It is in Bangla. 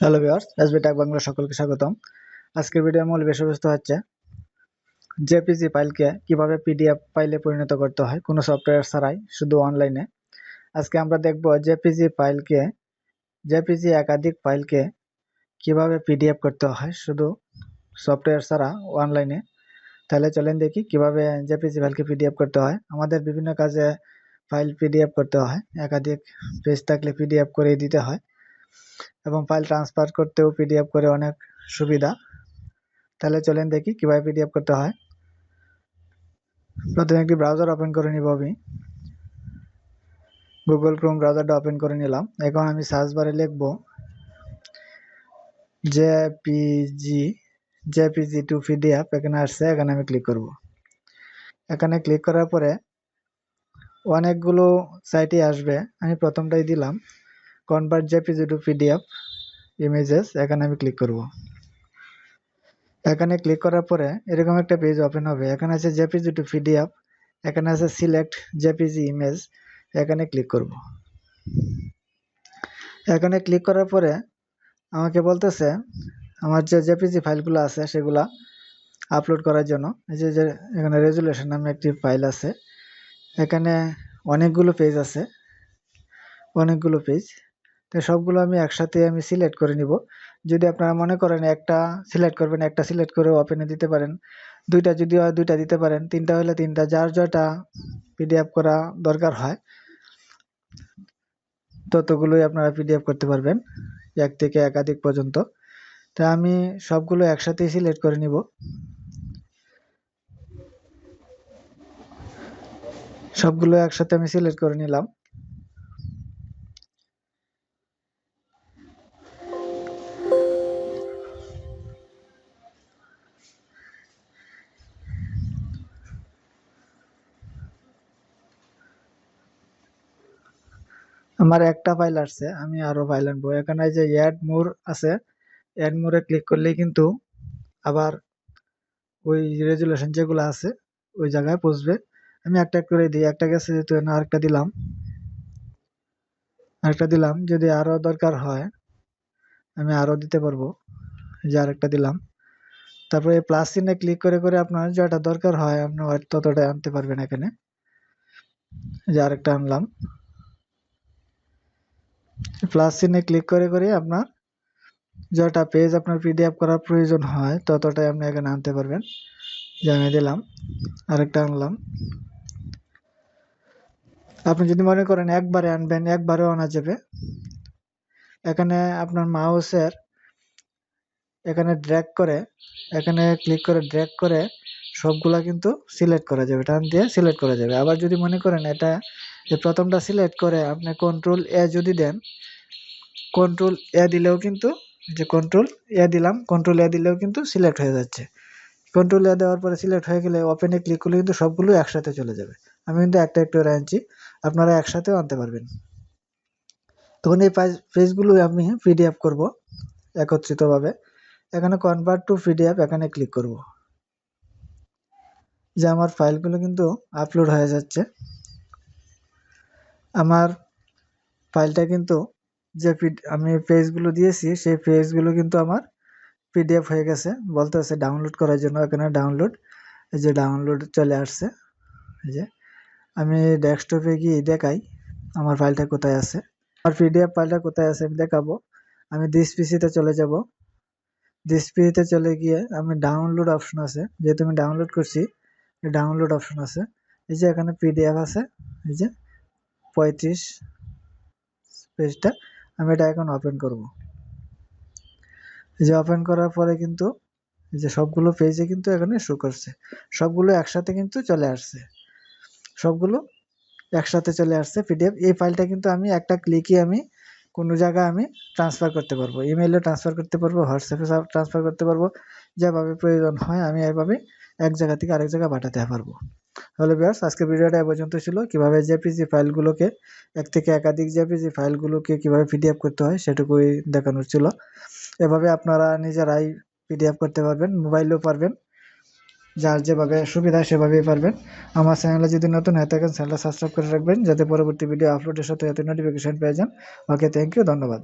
Hello viewers, SB tech Bangla সকলকে স্বাগতম। আজকের ভিডিওর মূল বিষয়বস্তু হচ্ছে জেপিজি ফাইলকে কিভাবে পিডিএফ ফাইলে পরিণত করতে হয় কোনো সফটওয়্যার ছাড়াই, শুধু অনলাইনে। আজকে আমরা দেখব জেপিজি একাধিক ফাইলকে কিভাবে পিডিএফ করতে হয় শুধু সফটওয়্যার ছাড়া অনলাইনে। তাহলে চলেন দেখি কিভাবে জেপিজি ফাইলকে পিডিএফ করতে হয়। আমাদের বিভিন্ন কাজে ফাইল পিডিএফ করতে হয়, একাধিক পেজ থাকলে পিডিএফ করে দিতে হয় এবং ফাইল ট্রান্সফার করতেও পিডিএফ করে অনেক সুবিধা। তাহলে চলেন দেখি কিভাবে পিডিএফ করতে হয়। প্রথমে একটি ব্রাউজার ওপেন করে নিব। আমি গুগল ক্রোম ব্রাউজারটা ওপেন করে নিলাম। এখন আমি সার্চ বারে লিখব জেপিজি টু পিডিএফ। এখানে আসছে, এখানে আমি ক্লিক করব। এখানে ক্লিক করার পরে অনেকগুলো সাইটই আসবে। আমি প্রথমটাই দিলাম, convert JPG two PDF images. এখানে আমি ক্লিক করব। এখানে ক্লিক করার পরে এরকম একটা পেজ ওপেন হবে। এখানে আছে জেপিজি টু পিডিএফ, এখানে আছে সিলেক্ট জেপিজি ইমেজ। এখানে ক্লিক করব। এখানে ক্লিক করার পরে আমাকে বলতেছে আমার যে জেপিজি ফাইলগুলো আছে সেগুলা আপলোড করার জন্য। এই যে এখানে রেজুলেশন নামে একটি ফাইল আছে। এখানে অনেকগুলো পেজ আছে, অনেকগুলো পেজ। তো সবগুলো আমি একসাথে সিলেক্ট করে নিব। যদি আপনারা মনে করেন একটা সিলেক্ট করবেন, একটা সিলেক্ট করে ওপেনে দিতে পারেন। দুইটা যদি হয় দুইটা দিতে পারেন, তিনটা হলে তিনটা, যার যেটা পিডিএফ করা দরকার হয় ততগুলোই আপনারা পিডিএফ করতে পারবেন, এক থেকে একাধিক পর্যন্ত। তা আমি সবগুলো একসাথে সিলেক্ট করে নিব। সবগুলো একসাথে আমি সিলেক্ট করে নিলাম। আমার একটা ফাইল আসছে, আমি আরো ফাইল আনবো। এখানে যে অ্যাড মোর আছে, অ্যাড মোরে ক্লিক করলেই কিন্তু আবার ওই রেজুলেশন যেগুলো আছে ওই জায়গায় পৌঁছবে। আমি একটা করে দিই, একটা গেছে যেহেতু আরেকটা দিলাম। যদি আরো দরকার হয় আমি আরো দিতে পারবো, যে আরেকটা দিলাম। তারপরে প্লাস চিহ্নে ক্লিক করে করে আপনার যেটা দরকার হয় আপনি ততটাই আনতে পারবেন। এখানে যে আরেকটা আনলাম, প্লাস চিহ্নে ক্লিক করে করে আপনার যেটা পেজ আপনার পিডিএফ করার প্রয়োজন হয় ততটাই আপনি এখানে আনতে পারবেন। যে আমি দিলাম, আরেকটা আনলাম। আপনি যদি মনে করেন একবারে আনবেন, একবারেও আনা যাবে। এখানে আপনার মাউসের এখানে ড্র্যাগ করে, এখানে ক্লিক করে ড্র্যাগ করে সবগুলা কিন্তু সিলেক্ট করা যাবে, টান দিয়ে সিলেক্ট করা যাবে। আবার যদি মনে করেন এটা যে প্রথমটা সিলেক্ট করে আপনি কন্ট্রোল এ যদি দেন, কন্ট্রোল এ দিলেও কিন্তু, যে কন্ট্রোল এ দিলাম, কন্ট্রোল এ দিলেও কিন্তু সিলেক্ট হয়ে যাচ্ছে। কন্ট্রোল এ দেওয়ার পরে সিলেক্ট হয়ে গেলে ওপেনে ক্লিক করলে কিন্তু সবগুলো একসাথে চলে যাবে। আমি কিন্তু একটা একটু আনছি, আপনারা একসাথেও আনতে পারবেন। তখন এই পেজগুলো আমি পিডিএফ করব একত্রিতভাবে। এখানে কনভার্ট টু পিডিএফ এখানে ক্লিক করব। যে আমার ফাইলগুলো কিন্তু আপলোড হয়ে যাচ্ছে। আমার ফাইলটা কিন্তু যে আমি পেজগুলো দিয়েছি সেই পেজগুলো কিন্তু আমার পিডিএফ হয়ে গেছে। বলতেছে ডাউনলোড করার জন্য, এখানে ডাউনলোড, এই যে ডাউনলোড চলে আসছে। এই যে আমি ডেস্কটপে গিয়ে দেখাই আমার ফাইলটা কোথায় আছে, আমার পিডিএফ ফাইলটা কোথায় আছে আমি দেখাবো। আমি দিস পিসিতে চলে যাব। দিস পিসিতে চলে গিয়ে আমি ডাউনলোড অপশন আছে, যেহেতু আমি ডাউনলোড করছি ডাউনলোড অপশন আছে। এই যে এখানে পিডিএফ আছে, এই যে 35 পেজটা। আমি এটা এখন ওপেন করব। এই যে ওপেন করার পরে কিন্তু এই যে সবগুলো পেজে কিন্তু এখানে শো করছে, সবগুলো একসাথে কিন্তু চলে আসছে, সবগুলো একসাথে চলে আসছে পিডিএফ। এই ফাইলটা কিন্তু আমি একটা ক্লিকে আমি কোনো জায়গায় আমি ট্রান্সফার করতে পারবো, ইমেইলে ট্রান্সফার করতে পারবো, হোয়াটসঅ্যাপে ট্রান্সফার করতে পারবো। যেভাবে প্রয়োজন হয় আমি এইভাবে এক জায়গা থেকে আরেক জায়গায় পাঠাতে পারবো। তাহলে ভিউয়ার্স, আজকের ভিডিওটা এ পর্যন্ত ছিল। কিভাবে জেপিজি ফাইলগুলোকে, এক থেকে একাধিক জেপিজি ফাইলগুলোকে কিভাবে পিডিএফ করতে হয় সেটুকুই দেখানোর ছিল। এভাবে আপনারা নিজেরাই পিডিএফ করতে পারবেন, মোবাইলেও পারবেন। যার যেভাবে সুবিধা সেভাবেই পারবেন। আমার চ্যানেলে যদি নতুন হয়ে থাকেন চ্যানেলটা সাবস্ক্রাইব করে রাখবেন, যাতে পরবর্তী ভিডিও আপলোডের সাথে সাথে নোটিফিকেশন পেয়ে যান। ওকে, থ্যাংক ইউ, ধন্যবাদ।